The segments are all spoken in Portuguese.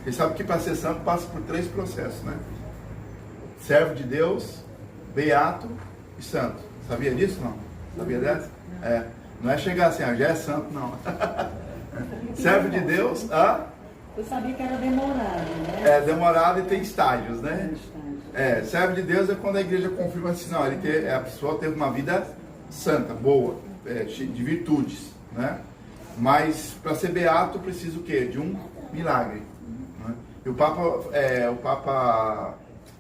Você sabe que para ser santo passa por 3 processos, né? Servo de Deus, beato e santo. Sabia disso, não? Sabia dessa? É. Não é chegar assim, já é santo, não. Servo de Deus, Eu sabia que era demorado, né? É demorado e tem estágios, né? Servo de Deus é quando a igreja confirma assim, não, a pessoa teve uma vida santa, boa, de virtudes, né? Mas para ser beato precisa o quê? De um milagre. Né? E o Papa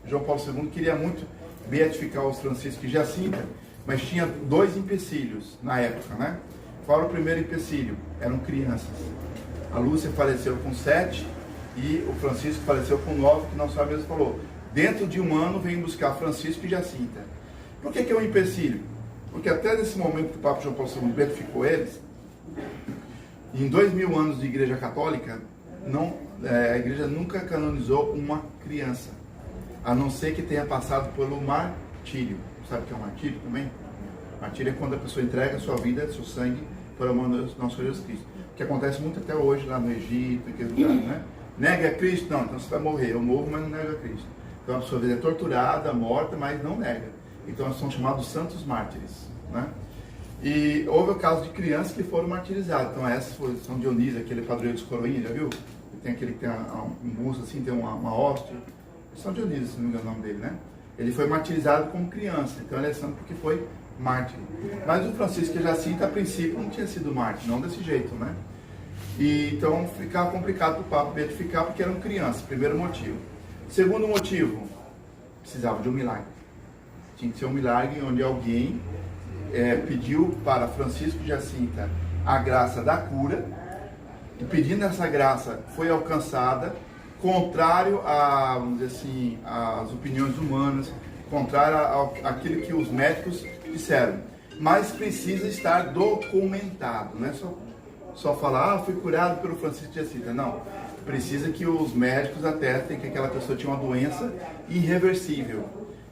João Paulo II queria muito beatificar os Francisco e Jacinta, mas tinha 2 empecilhos na época, né? Qual era o primeiro empecilho? Eram crianças. A Lúcia faleceu com 7 e o Francisco faleceu com 9, que nosso amigo falou. Dentro de um ano vem buscar Francisco e Jacinta. Por que é um empecilho? Porque até nesse momento que o Papa João Paulo II beatificou eles, em 2000 anos de Igreja Católica, a Igreja nunca canonizou uma criança, a não ser que tenha passado pelo martírio. Sabe o que é um martírio também? Martírio é quando a pessoa entrega a sua vida, seu sangue, por amor do nosso Senhor Jesus Cristo. Que acontece muito até hoje lá no Egito, aquele lugar, né? Nega a Cristo? Não, então você vai morrer. Eu morro, mas não nega a Cristo. Então a pessoa é torturada, morta, mas não nega. Então eles são chamados santos mártires, né? E houve o caso de crianças que foram martirizadas. Então essas foram São Dionísio, aquele padroeiro dos coroinhas, já viu? Tem aquele que tem um busto assim, tem uma hóstia. São Dionísio, se não me engano o nome dele, né? Ele foi martirizado como criança, então ele é santo porque foi mártir. Mas o Francisco e Jacinta, a princípio, não tinha sido mártir, não desse jeito, né? E então ficava complicado para o Papa beatificar porque eram crianças, primeiro motivo. Segundo motivo, precisava de um milagre. Tinha que ser um milagre onde alguém pediu para Francisco e Jacinta a graça da cura, e pedindo essa graça foi alcançada, contrário a, vamos dizer assim, às opiniões humanas, contrário àquilo que os médicos disseram. Mas precisa estar documentado, não é só falar, fui curado pelo Francisco de Jacinta. Não, precisa que os médicos atestem que aquela pessoa tinha uma doença irreversível.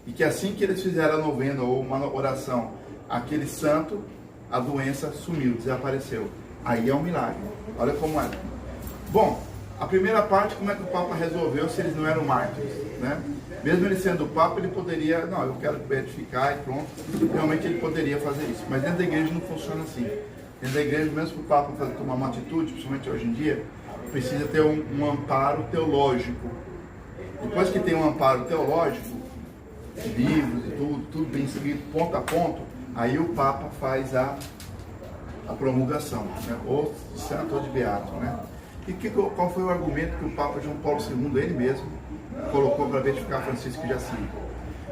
E que assim que eles fizeram a novena ou uma oração, aquele santo, a doença sumiu, desapareceu. Aí é um milagre. Olha como é. Bom, a primeira parte, como é que o Papa resolveu se eles não eram mártires, né? Mesmo ele sendo o Papa, ele poderia, não, eu quero beatificar e pronto. Realmente ele poderia fazer isso. Mas dentro da igreja não funciona assim. Dentro da igreja, mesmo para o Papa tomar uma atitude, principalmente hoje em dia, precisa ter um amparo teológico. Depois que tem um amparo teológico, livros e tudo bem escrito, ponto a ponto, aí o Papa faz a promulgação, né? Ou de santo ou de beato, né? E qual foi o argumento que o Papa João Paulo II, ele mesmo, colocou para beatificar Francisco e Jacinta?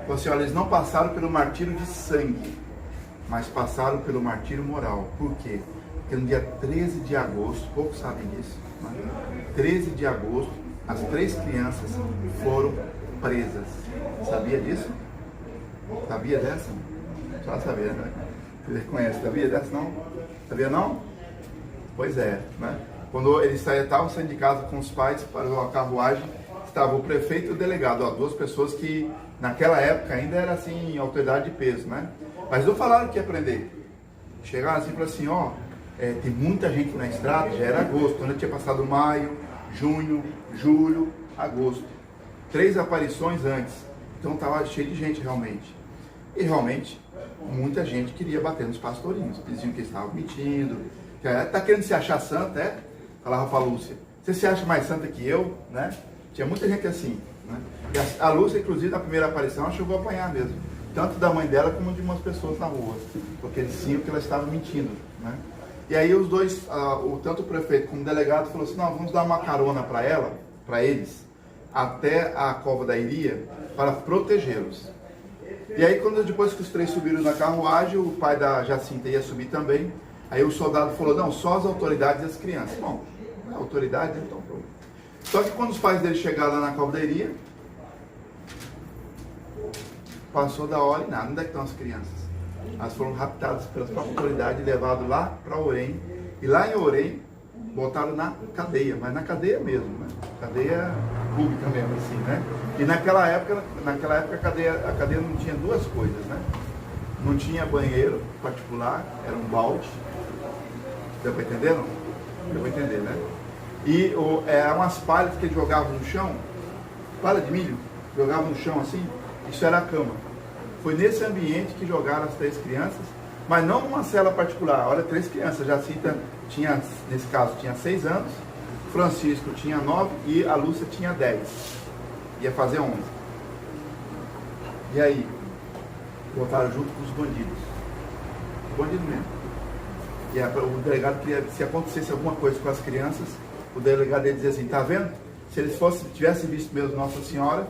Falou assim, olha, eles não passaram pelo martírio de sangue, mas passaram pelo martírio moral. Por quê? Porque no dia 13 de agosto, poucos sabem disso, né? 13 de agosto, as 3 crianças foram presas. Sabia disso? Sabia dessa? Só sabia, né? Você conhece, sabia dessa não? Sabia não? Pois é, né? Quando eles estavam saindo de casa com os pais para a carruagem, estava o prefeito e o delegado, 2 pessoas que naquela época ainda era assim, autoridade de peso, né? Mas não falaram que ia prender. Chegaram assim e falaram assim, tem muita gente na estrada, já era agosto, ainda tinha passado maio, junho, julho, agosto. 3 aparições antes. Então estava cheio de gente realmente. E realmente, muita gente queria bater nos pastorinhos. Diziam que eles estavam mentindo. Está querendo se achar santa, é? Falava para a Lúcia. Você se acha mais santa que eu, né? Tinha muita gente assim, né? E a Lúcia, inclusive, na primeira aparição, ela chegou a apanhar mesmo. Tanto da mãe dela como de umas pessoas na rua. Porque eles diziam que ela estava mentindo, né? E aí os dois, tanto o prefeito como o delegado, falou assim, não, vamos dar uma carona para ela, para eles, até a cova da Iria, para protegê-los. E aí, depois que os 3 subiram na carruagem, o pai da Jacinta ia subir também. Aí o soldado falou, não, só as autoridades e as crianças. Bom, a autoridade, então pronto. Só que quando os pais dele chegaram lá na cova da Iria, passou da hora e nada. Onde é que estão as crianças? Elas foram raptadas pelas próprias autoridades e levadas lá para Orém. E lá em Orém, botaram na cadeia, mas na cadeia mesmo, né? Cadeia pública mesmo, assim, né? E naquela época a cadeia não tinha 2 coisas, né? Não tinha banheiro particular, era um balde. Deu para entender, não? Deu para entender, né? E umas palhas que eles jogavam no chão, palha de milho, jogavam no chão assim, isso era a cama. Foi nesse ambiente que jogaram as 3 crianças, mas não numa cela particular. Olha, 3 crianças, Jacinta tinha, nesse caso, tinha 6 anos, Francisco tinha 9 e a Lúcia tinha 10. Ia fazer 11. E aí, voltaram junto com os bandidos. Bandido mesmo. E o delegado queria, se acontecesse alguma coisa com as crianças, o delegado ia dizer assim, tá vendo? Se eles tivessem visto mesmo Nossa Senhora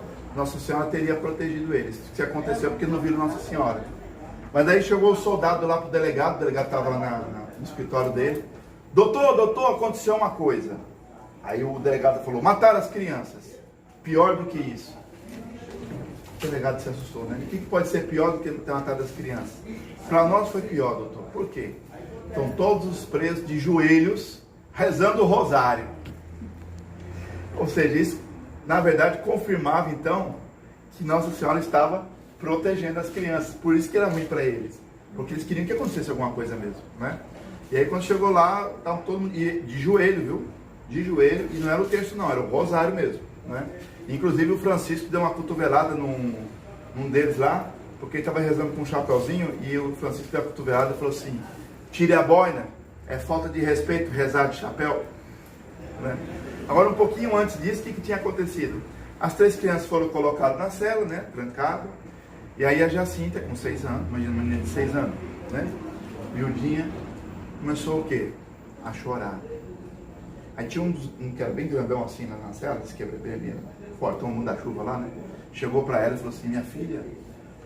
teria protegido eles. Se aconteceu porque não viram Nossa Senhora. Mas daí chegou o soldado lá pro delegado, o delegado estava lá no escritório dele. Doutor, aconteceu uma coisa. Aí o delegado falou, mataram as crianças. Pior do que isso. O delegado se assustou, né? O que pode ser pior do que ter matado as crianças? Para nós foi pior, doutor. Por quê? Estão todos os presos de joelhos, rezando o rosário. Ou seja, isso, na verdade, confirmava, então, que Nossa Senhora estava protegendo as crianças. Por isso que era ruim para eles. Porque eles queriam que acontecesse alguma coisa mesmo, né? E aí, quando chegou lá, estavam todo mundo de joelho, viu? De joelho, e não era o terço, não, era o rosário mesmo, né? Inclusive, o Francisco deu uma cotovelada num deles lá, porque ele estava rezando com um chapeuzinho, e o Francisco deu a cotovelada e falou assim, tire a boina, é falta de respeito rezar de chapéu, né? Agora, um pouquinho antes disso, o que tinha acontecido? As 3 crianças foram colocadas na cela, né, trancadas, e aí a Jacinta, com 6 anos, imagina uma menina de 6 anos, né, miudinha, começou o quê? A chorar. Aí tinha um que era bem grandão assim na cela, disse que era bem forte, um manda-chuva lá, né, chegou para ela e falou assim, minha filha,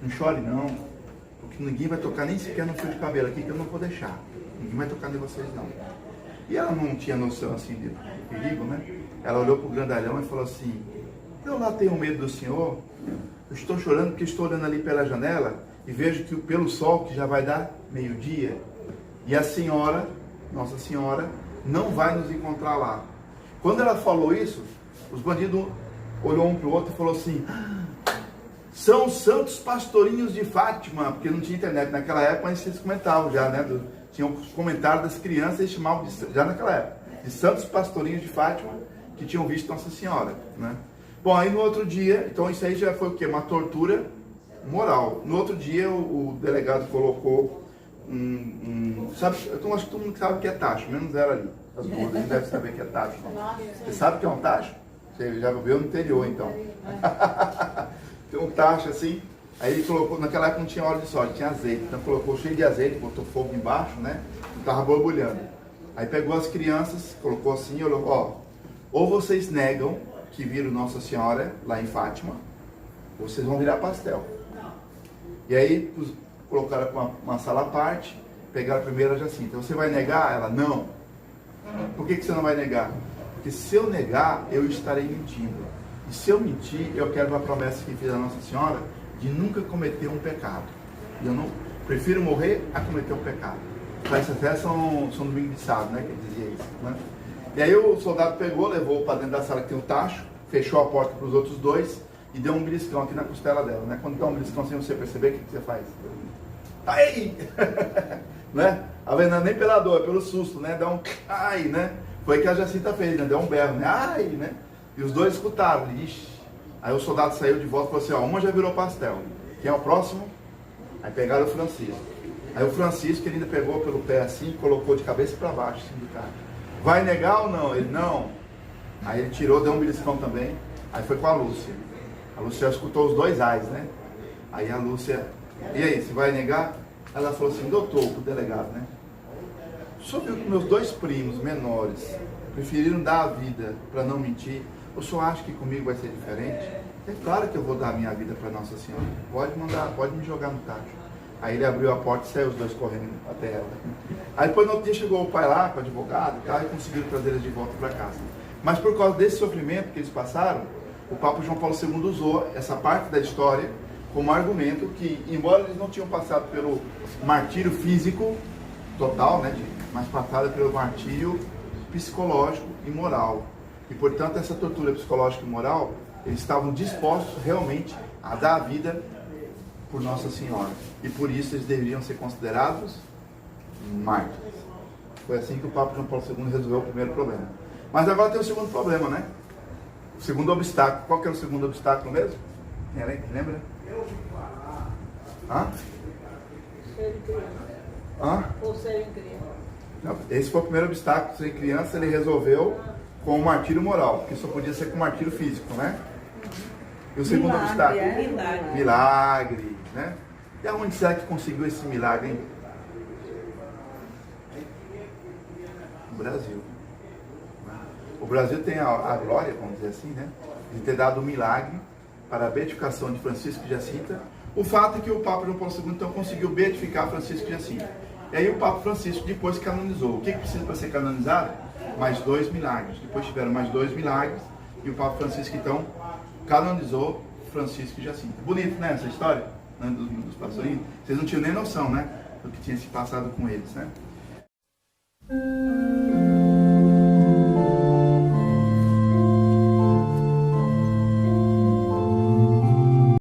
não chore não, porque ninguém vai tocar nem sequer no fio de cabelo aqui, que eu não vou deixar, ninguém vai tocar em vocês não. E ela não tinha noção assim de perigo, né? Ela olhou para o grandalhão e falou assim, eu lá tenho medo do senhor, eu estou chorando porque estou olhando ali pela janela e vejo que pelo sol que já vai dar meio-dia, e a senhora, Nossa Senhora, não vai nos encontrar lá. Quando ela falou isso, os bandidos olhou um para o outro e falou assim, são os santos pastorinhos de Fátima, porque não tinha internet naquela época, mas eles comentavam já, né? Tinham os comentários das crianças, eles chamavam já naquela época, de santos pastorinhos de Fátima, que tinham visto Nossa Senhora, né? Bom, aí no outro dia, então isso aí já foi o quê? Uma tortura moral. No outro dia, o delegado colocou sabe, eu acho que todo mundo sabe o que é tacho, menos ela ali. As duas, não deve saber o que é tacho, não. Você sabe o que é um tacho? Você já viu no interior, então. Tem um tacho assim, aí ele colocou, naquela época não tinha óleo de soja, tinha azeite, então colocou cheio de azeite, botou fogo embaixo, né, e tava borbulhando. Aí pegou as crianças, colocou assim e olhou, ó, ou vocês negam que viram Nossa Senhora lá em Fátima, ou vocês vão virar pastel. E aí colocaram uma sala à parte, pegaram a primeira Jacinta, você vai negar? Ela, não. Por que você não vai negar? Porque se eu negar, eu estarei mentindo. E se eu mentir, eu quero uma promessa que fiz a Nossa Senhora de nunca cometer um pecado. E eu não prefiro morrer a cometer um pecado. Essa até São Domingo de Sábado, né, que ele dizia isso, né? E aí o soldado pegou, levou para dentro da sala que tem o tacho, fechou a porta para os outros 2 e deu um beliscão aqui na costela dela, né? Quando dá um beliscão sem você perceber, o que você faz? Ai! Né? A venda nem pela dor, é pelo susto, né? Dá um ai, né? Foi o que a Jacinta fez, né? Deu um berro, né? Ai, né? E os 2 escutaram, ixi. Aí o soldado saiu de volta e falou assim, ó, uma já virou pastel. Quem é o próximo? Aí pegaram o Francisco. Aí o Francisco, ele ainda pegou pelo pé assim e colocou de cabeça para baixo, assim, do cara. Vai negar ou não? Ele, não. Aí ele tirou, deu um beliscão também. Aí foi com a Lúcia. A Lúcia escutou os 2 ais, né? Aí a Lúcia, e aí, você vai negar? Ela falou assim, doutor, pro delegado, né? O senhor viu que meus 2 primos menores preferiram dar a vida para não mentir? O senhor acha que comigo vai ser diferente? É claro que eu vou dar a minha vida para Nossa Senhora. Pode mandar, pode me jogar no tacho. Aí ele abriu a porta e saiu os 2 correndo até ela. Aí depois no outro dia chegou o pai lá, com o advogado e tal, e conseguiram trazer eles de volta para casa. Mas por causa desse sofrimento que eles passaram, o Papa João Paulo II usou essa parte da história como argumento que, embora eles não tinham passado pelo martírio físico total, né, mas passaram pelo martírio psicológico e moral. E, portanto, essa tortura psicológica e moral, eles estavam dispostos realmente a dar a vida por Nossa Senhora. E por isso eles deveriam ser considerados mártires. Foi assim que o Papa João Paulo II resolveu o primeiro problema. Mas agora tem o segundo problema, né? O segundo obstáculo. Qual que é o segundo obstáculo mesmo? Lembra? Hã? Ser criança. Hã? Ou serem criança. Não, esse foi o primeiro obstáculo. Ser criança, ele resolveu com o martírio moral, porque só podia ser com martírio físico, né? E o segundo Milagre, obstáculo? é? Milagre. Milagre, né? E aonde será que conseguiu esse milagre, hein? No Brasil. O Brasil tem a glória, vamos dizer assim, né? De ter dado um milagre para a beatificação de Francisco de Jacinta. O fato é que o Papa João Paulo II então conseguiu beatificar Francisco de Jacinta. E aí o Papa Francisco depois canonizou. O que precisa para ser canonizado? Mais 2 milagres. Depois tiveram mais 2 milagres e o Papa Francisco então canonizou Francisco de Jacinta. Bonito, né, essa história, né, dos passarinhos? Vocês não tinham nem noção, né, do que tinha se passado com eles, né?